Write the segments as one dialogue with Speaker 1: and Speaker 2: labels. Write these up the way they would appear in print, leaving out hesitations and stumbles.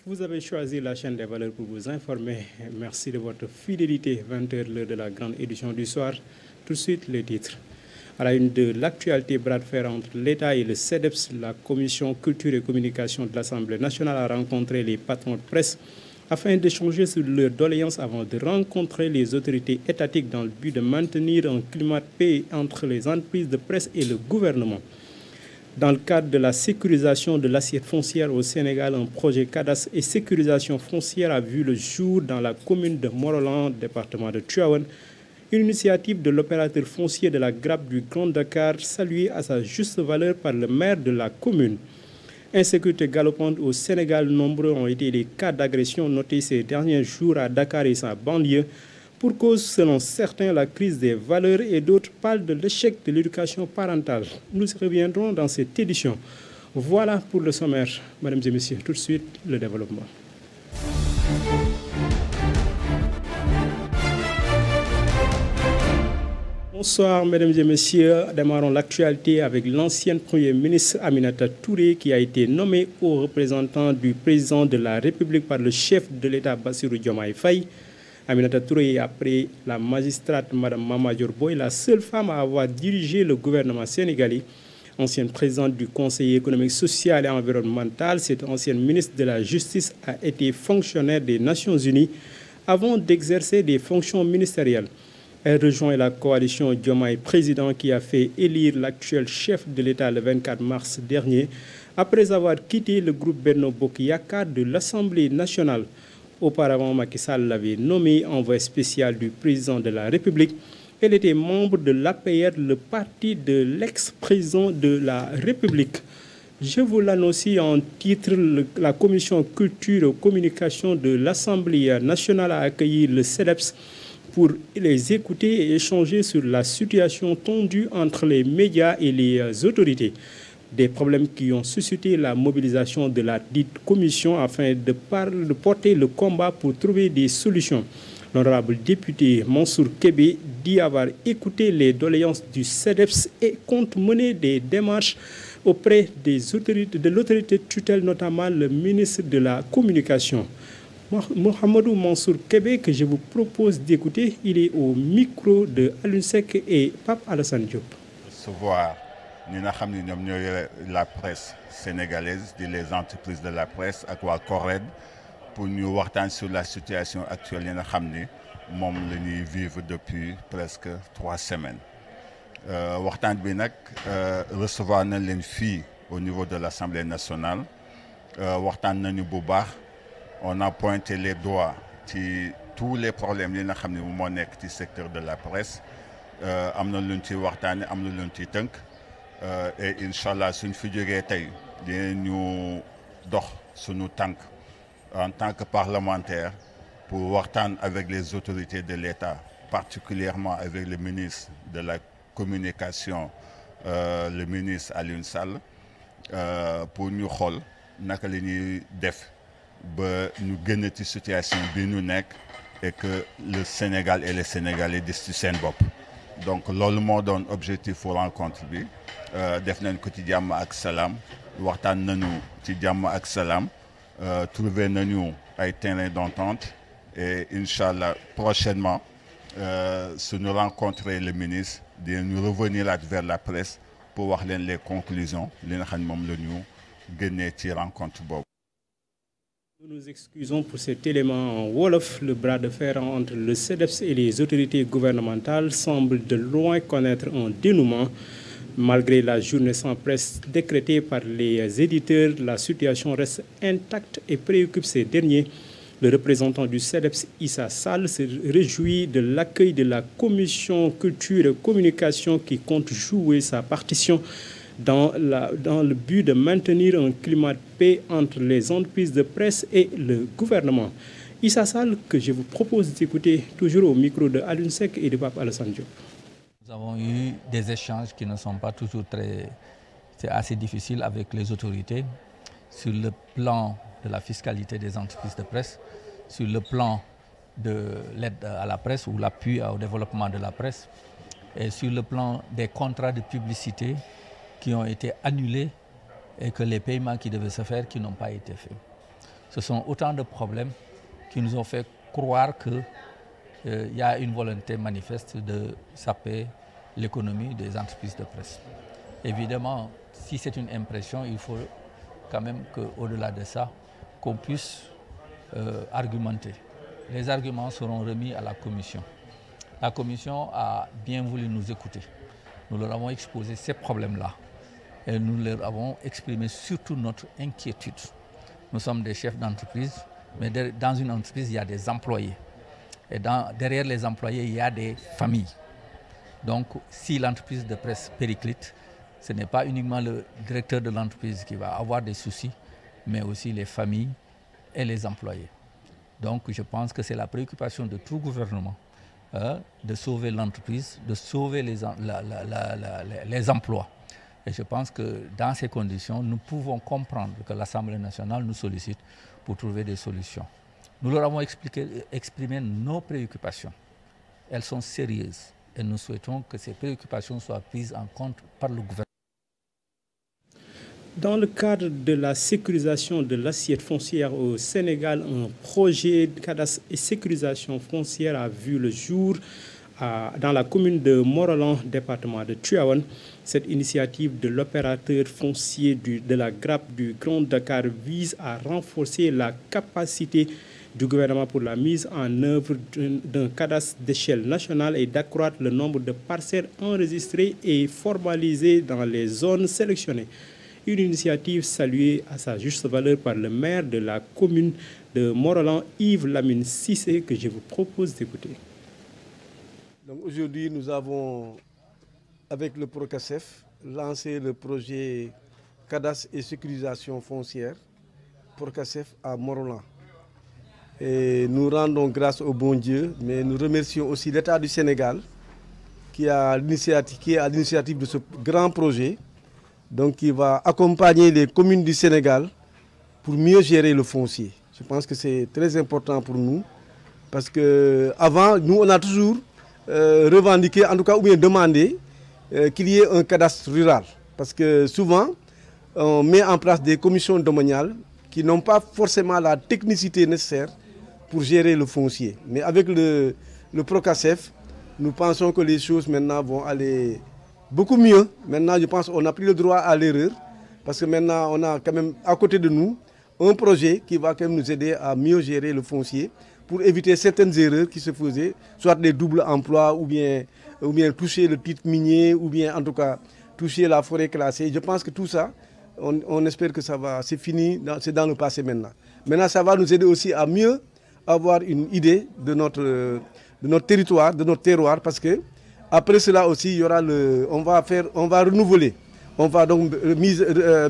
Speaker 1: Vous avez choisi la chaîne des valeurs pour vous informer. Merci de votre fidélité. 20h, l'heure de la grande édition du soir. Tout de suite, les titres. À la une de l'actualité, bras de fer entre l'État et le CEDEPS, la Commission culture et communication de l'Assemblée nationale a rencontré les patrons de presse afin d'échanger sur leurs doléances avant de rencontrer les autorités étatiques dans le but de maintenir un climat de paix entre les entreprises de presse et le gouvernement. Dans le cadre de la sécurisation de l'assiette foncière au Sénégal, un projet cadastre et sécurisation foncière a vu le jour dans la commune de Morolan, département de Tivaouane. Une initiative de l'opérateur foncier de la grappe du Grand Dakar, saluée à sa juste valeur par le maire de la commune. Insécurité galopante au Sénégal, nombreux ont été les cas d'agression notés ces derniers jours à Dakar et sa banlieue. Pour cause, selon certains, la crise des valeurs et d'autres parlent de l'échec de l'éducation parentale. Nous reviendrons dans cette édition. Voilà pour le sommaire. Mesdames et messieurs, tout de suite, le développement. Bonsoir, mesdames et messieurs. Démarrons l'actualité avec l'ancienne Premier ministre Aminata Touré qui a été nommée haut représentant du président de la République par le chef de l'État Bassirou Diomaye Faye. Aminata Touré est, après la magistrate Mme Mama Dior Boye, la seule femme à avoir dirigé le gouvernement sénégalais. Ancienne présidente du Conseil économique, social et environnemental, cette ancienne ministre de la Justice a été fonctionnaire des Nations Unies avant d'exercer des fonctions ministérielles. Elle rejoint la coalition Diomaye Président qui a fait élire l'actuel chef de l'État le 24 mars dernier après avoir quitté le groupe Benno Bokk Yakaar de l'Assemblée nationale. Auparavant, Macky Sall l'avait nommée envoyée spéciale du président de la République. Elle était membre de l'APR, le parti de l'ex-président de la République. Je vous l'annonce en titre, la commission culture et communication de l'Assemblée nationale a accueilli le CEDEPS pour les écouter et échanger sur la situation tendue entre les médias et les autorités. Des problèmes qui ont suscité la mobilisation de la dite commission afin de porter le combat pour trouver des solutions. L'honorable député Mansour Kébé dit avoir écouté les doléances du CEDEPS et compte mener des démarches auprès des autorités, de l'autorité tutelle, notamment le ministre de la Communication. Mohamedou Mansour Kébé, que je vous propose d'écouter, il est au micro de Alioune Seck et Pape Alassane Diop.
Speaker 2: Recevoir ñi nga xam ne ñoom ñooy la presse sénégalaise di les entreprises de la presse ak waa CORED pour ñu waxtaan sur la situation actuelle yi nga xam ni moom la ñuy vivre depuis presque 3 semaines. Waxtaan bi nag recevoir nañ leen fii au niveau de l'Assemblée nationale waxtaan nañu bu baax. On a pointé les doigts ci tous les problèmes yi nga xam ne moo nekk ci secteur de la presse am na luñ ci waxtaane am na luñ ci tënk et incha allah suñ fi jógee tey dinañu dox suñu tànk en tant que parlementaire pour waxtaan avec les autorités de l'État, particulièrement avec le ministre de la Communication, le ministre Alioune Sall, pour ñu xool naka la ñuy def ba ñu génn ci situation bi ñu nekk et que le Sénégal et les Sénégalais di ci seen bopp. Donc loolu moo doon objectif pour rencontre bi def nañ ko ci jàmm ak salaam waxtaan nañu ci jàmm ak salaam trouver nañu ay terrain d'entente et incha allah prochainement suñu rencontrer le ministre dinañu revenir vers la presse pour wax leen les conclusions li nga xam ne moom la ñu génnee ci rencontre boobu.
Speaker 1: Nous nous excusons pour cet élément en Wolof. Le bras de fer entre le CEDEPS et les autorités gouvernementales semble de loin connaître un dénouement. Malgré la journée sans presse décrétée par les éditeurs, la situation reste intacte et préoccupe ces derniers. Le représentant du CEDEPS, Issa Sall, se réjouit de l'accueil de la commission culture et communication qui compte jouer sa partition dans le but de maintenir un climat de paix entre les entreprises de presse et le gouvernement. Issa Sall, que je vous propose d'écouter toujours au micro de Alioune Seck et de Pape Alassane Diop.
Speaker 3: Nous avons eu des échanges qui ne sont pas toujours c'est assez difficile avec les autorités sur le plan de la fiscalité des entreprises de presse, sur le plan de l'aide à la presse ou l'appui au développement de la presse et sur le plan des contrats de publicité qui ont été annulés et que les paiements qui devaient se faire qui n'ont pas été faits. Ce sont autant de problèmes qui nous ont fait croire qu'il y a une volonté manifeste de saper l'économie des entreprises de presse. Évidemment, si c'est une impression, il faut quand même qu'au-delà de ça, qu'on puisse argumenter. Les arguments seront remis à la commission. La commission a bien voulu nous écouter. Nous leur avons exposé ces problèmes-là et nous leur avons exprimé surtout notre inquiétude. Nous sommes des chefs d'entreprise, mais dans une entreprise, il y a des employés. Et derrière les employés, il y a des familles. Donc, si l'entreprise de presse périclite, ce n'est pas uniquement le directeur de l'entreprise qui va avoir des soucis, mais aussi les familles et les employés. Donc, je pense que c'est la préoccupation de tout gouvernement de sauver l'entreprise, de sauver les emplois. Et je pense que dans ces conditions, nous pouvons comprendre que l'Assemblée nationale nous sollicite pour trouver des solutions. Nous leur avons exprimé nos préoccupations. Elles sont sérieuses et nous souhaitons que ces préoccupations soient prises en compte par le gouvernement.
Speaker 1: Dans le cadre de la sécurisation de l'assiette foncière au Sénégal, un projet de cadastre et sécurisation foncière a vu le jour dans la commune de Morolan, département de Tivaouane. Cette initiative de l'opérateur foncier de la grappe du Grand Dakar vise à renforcer la capacité du gouvernement pour la mise en œuvre d'un cadastre d'échelle nationale et d'accroître le nombre de parcelles enregistrées et formalisées dans les zones sélectionnées. Une initiative saluée à sa juste valeur par le maire de la commune de Morolan, Yves Lamine Cissé, que je vous propose d'écouter.
Speaker 4: Aujourd'hui, nous avons, avec le Procasef, lancé le projet cadastre et sécurisation foncière Procasef à Morolan. Et nous rendons grâce au bon Dieu, mais nous remercions aussi l'État du Sénégal qui est à l'initiative de ce grand projet, donc qui va accompagner les communes du Sénégal pour mieux gérer le foncier. Je pense que c'est très important pour nous, parce qu'avant, nous, on a toujours revendiqué, en tout cas, ou bien demandé qu'il y ait un cadastre rural. Parce que souvent, on met en place des commissions domaniales qui n'ont pas forcément la technicité nécessaire pour gérer le foncier. Mais avec le Procasef, nous pensons que les choses maintenant vont aller beaucoup mieux. Maintenant, je pense qu'on n'a plus le droit à l'erreur, parce que maintenant, on a quand même à côté de nous un projet qui va quand même nous aider à mieux gérer le foncier pour éviter certaines erreurs qui se faisaient, soit des doubles emplois, ou bien toucher le titre minier, ou bien en tout cas toucher la forêt classée. Je pense que tout ça, on espère que ça va, c'est fini, c'est dans le passé maintenant. Maintenant, ça va nous aider aussi à mieux avoir une idée de notre territoire, de notre terroir, parce que après cela aussi, il y aura on va renouveler, on va donc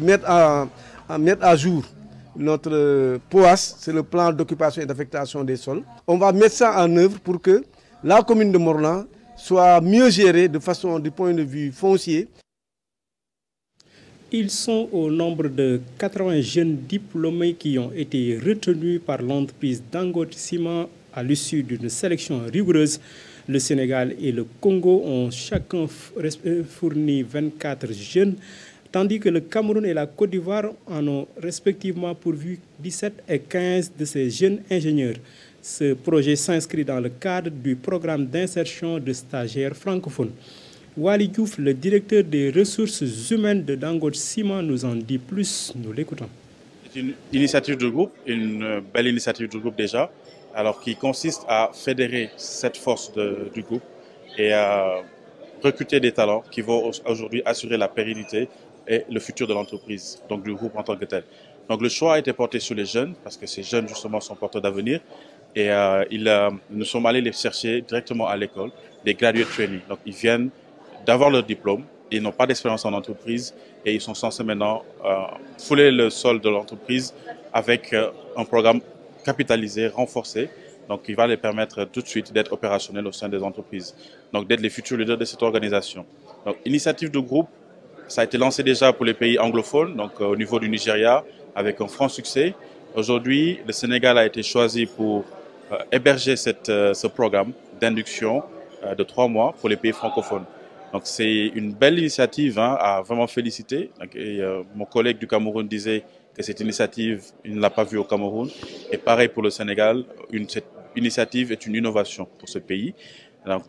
Speaker 4: mettre à jour notre POAS, c'est le plan d'occupation et d'affectation des sols. On va mettre ça en œuvre pour que la commune de Morolan soit mieux gérée de façon du point de vue foncier.
Speaker 1: Ils sont au nombre de 80 jeunes diplômés qui ont été retenus par l'entreprise Dangote Ciment à l'issue d'une sélection rigoureuse. Le Sénégal et le Congo ont chacun fourni 24 jeunes, tandis que le Cameroun et la Côte d'Ivoire en ont respectivement pourvu 17 et 15 de ces jeunes ingénieurs. Ce projet s'inscrit dans le cadre du programme d'insertion de stagiaires francophones. Wali Diouf, le directeur des ressources humaines de Dangote Ciment, nous en dit plus. Nous l'écoutons.
Speaker 5: C'est une initiative de groupe, une belle initiative de groupe déjà, alors qui consiste à fédérer cette force du groupe et à recruter des talents qui vont aujourd'hui assurer la pérennité et le futur de l'entreprise, donc du groupe en tant que tel. Donc le choix a été porté sur les jeunes, parce que ces jeunes justement sont porteurs d'avenir, et nous sommes allés les chercher directement à l'école, des graduate trainees. Donc ils viennent d'avoir leur diplôme, ils n'ont pas d'expérience en entreprise, et ils sont censés maintenant fouler le sol de l'entreprise avec un programme capitalisé, renforcé, donc qui va les permettre tout de suite d'être opérationnels au sein des entreprises, donc d'être les futurs leaders de cette organisation. Donc initiative de groupe, ça a été lancé déjà pour les pays anglophones, donc au niveau du Nigeria, avec un franc succès. Aujourd'hui, le Sénégal a été choisi pour héberger ce programme d'induction de 3 mois pour les pays francophones. Donc c'est une belle initiative à vraiment féliciter. Donc, mon collègue du Cameroun disait que cette initiative, il ne l'a pas vue au Cameroun. Et pareil pour le Sénégal, cette initiative est une innovation pour ce pays. Donc,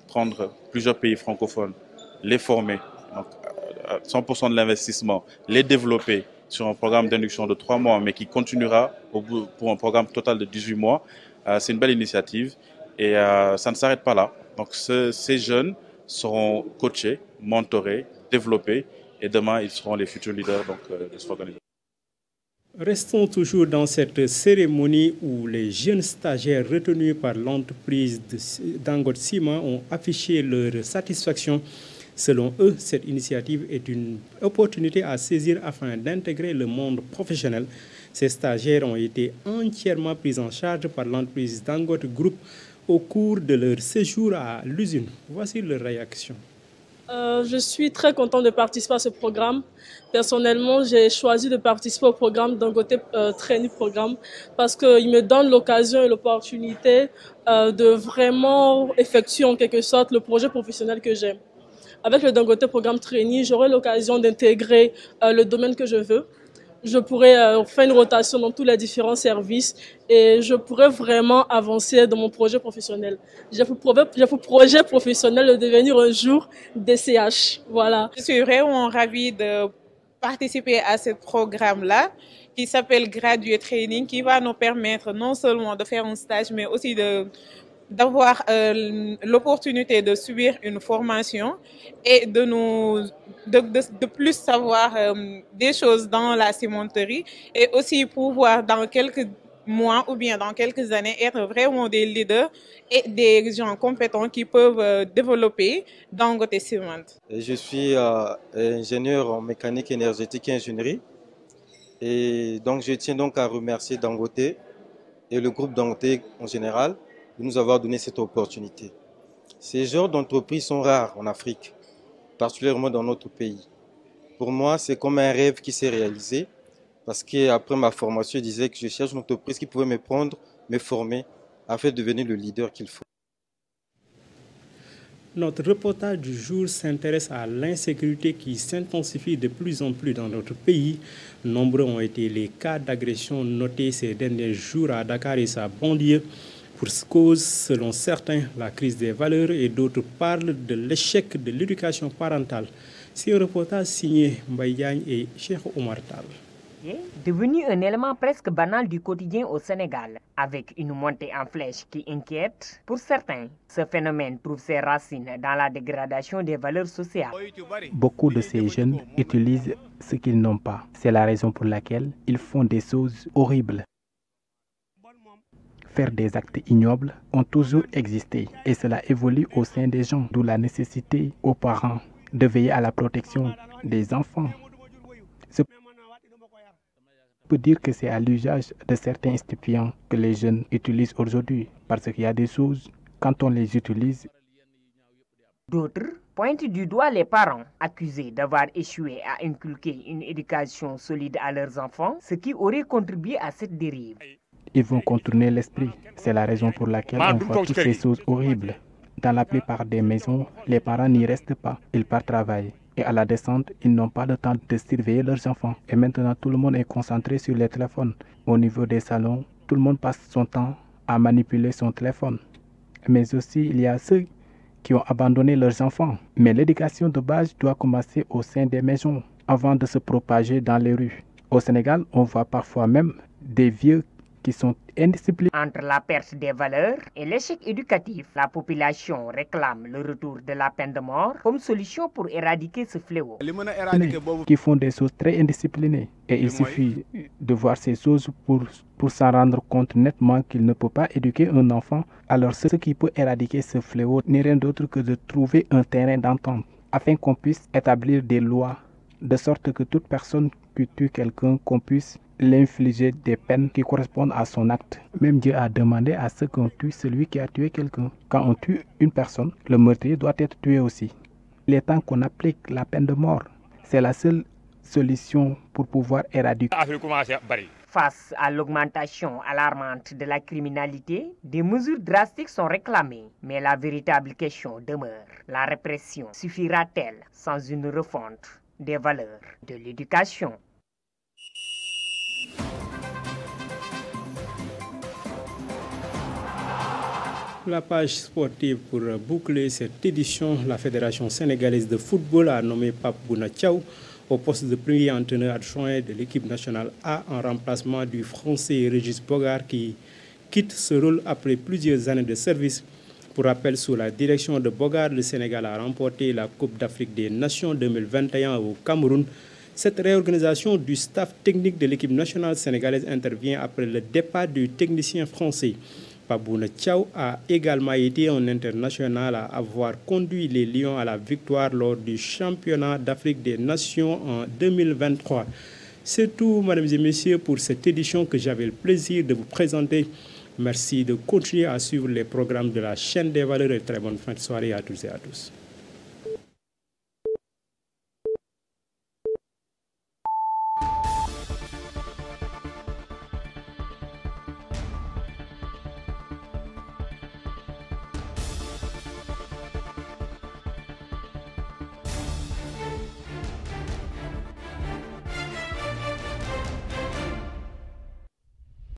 Speaker 5: prendre plusieurs pays francophones, les former, donc, 100% de l'investissement, les développer sur un programme d'induction de 3 mois, mais qui continuera pour un programme total de 18 mois, c'est une belle initiative et ça ne s'arrête pas là. Donc, ces jeunes seront coachés, mentorés, développés et demain, ils seront les futurs leaders de cette organisation.
Speaker 1: Restons toujours dans cette cérémonie où les jeunes stagiaires retenus par l'entreprise Dangote Ciment ont affiché leur satisfaction. Selon eux, cette initiative est une opportunité à saisir afin d'intégrer le monde professionnel. Ces stagiaires ont été entièrement pris en charge par l'entreprise Dangote Group au cours de leur séjour à l'usine. Voici leur réaction.
Speaker 6: Je suis très contente de participer à ce programme. Personnellement, j'ai choisi de participer au programme Dangote Trainee Programme parce qu'il me donne l'occasion et l'opportunité de vraiment effectuer en quelque sorte le projet professionnel que j'aime. Avec le Dangote Programme Trainee, j'aurai l'occasion d'intégrer le domaine que je veux. Je pourrais faire une rotation dans tous les différents services et je pourrais vraiment avancer dans mon projet professionnel. J'ai pour projet professionnel de devenir un jour DCH. Voilà.
Speaker 7: Je suis vraiment ravie de participer à ce programme-là qui s'appelle Graduate Training, qui va nous permettre non seulement de faire un stage, mais aussi d'avoir l'opportunité de subir une formation et de plus savoir des choses dans la cimenterie et aussi pouvoir dans quelques mois ou bien dans quelques années être vraiment des leaders et des gens compétents qui peuvent développer Dangote Ciment.
Speaker 8: Je suis ingénieur en mécanique énergétique et ingénierie et donc je tiens donc à remercier Dangote et le groupe Dangote en général de nous avoir donné cette opportunité. Ces genres d'entreprises sont rares en Afrique, particulièrement dans notre pays. Pour moi, c'est comme un rêve qui s'est réalisé, parce qu'après ma formation, je disais que je cherche une entreprise qui pouvait me prendre, me former, afin de devenir le leader qu'il faut.
Speaker 1: Notre reportage du jour s'intéresse à l'insécurité qui s'intensifie de plus en plus dans notre pays. Nombreux ont été les cas d'agression notés ces derniers jours à Dakar et sa banlieue. Pour cause, selon certains, la crise des valeurs et d'autres parlent de l'échec de l'éducation parentale. C'est un reportage signé Mbaye Diagne et Cheikh Omar Tall.
Speaker 9: Devenu un élément presque banal du quotidien au Sénégal, avec une montée en flèche qui inquiète, pour certains, ce phénomène trouve ses racines dans la dégradation des valeurs sociales.
Speaker 10: Beaucoup de ces jeunes utilisent ce qu'ils n'ont pas. C'est la raison pour laquelle ils font des choses horribles. Faire des actes ignobles ont toujours existé et cela évolue au sein des gens, d'où la nécessité aux parents de veiller à la protection des enfants. Je peux dire que c'est à l'usage de certains stupéfiants que les jeunes utilisent aujourd'hui, parce qu'il y a des choses, quand on les utilise.
Speaker 9: D'autres pointent du doigt les parents accusés d'avoir échoué à inculquer une éducation solide à leurs enfants, ce qui aurait contribué à cette dérive.
Speaker 10: Ils vont contourner l'esprit. C'est la raison pour laquelle on voit toutes ces choses horribles. Dans la plupart des maisons, les parents n'y restent pas. Ils partent travailler. Et à la descente, ils n'ont pas le temps de surveiller leurs enfants. Et maintenant, tout le monde est concentré sur les téléphones. Au niveau des salons, tout le monde passe son temps à manipuler son téléphone. Mais aussi, il y a ceux qui ont abandonné leurs enfants. Mais l'éducation de base doit commencer au sein des maisons avant de se propager dans les rues. Au Sénégal, on voit parfois même des vieux qui sont indisciplinés.
Speaker 9: Entre la perte des valeurs et l'échec éducatif, la population réclame le retour de la peine de mort comme solution pour éradiquer ce fléau.
Speaker 10: Qui font des choses très indisciplinées. Et il suffit de voir ces choses pour s'en rendre compte nettement qu'il ne peut pas éduquer un enfant. Alors ce qui peut éradiquer ce fléau n'est rien d'autre que de trouver un terrain d'entente afin qu'on puisse établir des lois de sorte que toute personne qui tue quelqu'un, qu'on puisse l'infliger des peines qui correspondent à son acte. Même Dieu a demandé à ce qu'on tue celui qui a tué quelqu'un. Quand on tue une personne, le meurtrier doit être tué aussi. Il est temps qu'on applique la peine de mort. C'est la seule solution pour pouvoir éradiquer.
Speaker 9: Face à l'augmentation alarmante de la criminalité, des mesures drastiques sont réclamées. Mais la véritable question demeure. La répression suffira-t-elle sans une refonte des valeurs de l'éducation?
Speaker 1: La page sportive pour boucler cette édition, la Fédération sénégalaise de football a nommé Pape Bouna Thiaw au poste de premier entraîneur adjoint de l'équipe nationale A en remplacement du Français Régis Bogart qui quitte ce rôle après plusieurs années de service. Pour rappel, sous la direction de Bogart, le Sénégal a remporté la Coupe d'Afrique des Nations 2021 au Cameroun. Cette réorganisation du staff technique de l'équipe nationale sénégalaise intervient après le départ du technicien français. Pape Bouna Thiaw a également été un international à avoir conduit les Lions à la victoire lors du championnat d'Afrique des Nations en 2023. C'est tout, mesdames et messieurs, pour cette édition que j'avais le plaisir de vous présenter. Merci de continuer à suivre les programmes de la chaîne des valeurs et très bonne fin de soirée à tous et à tous.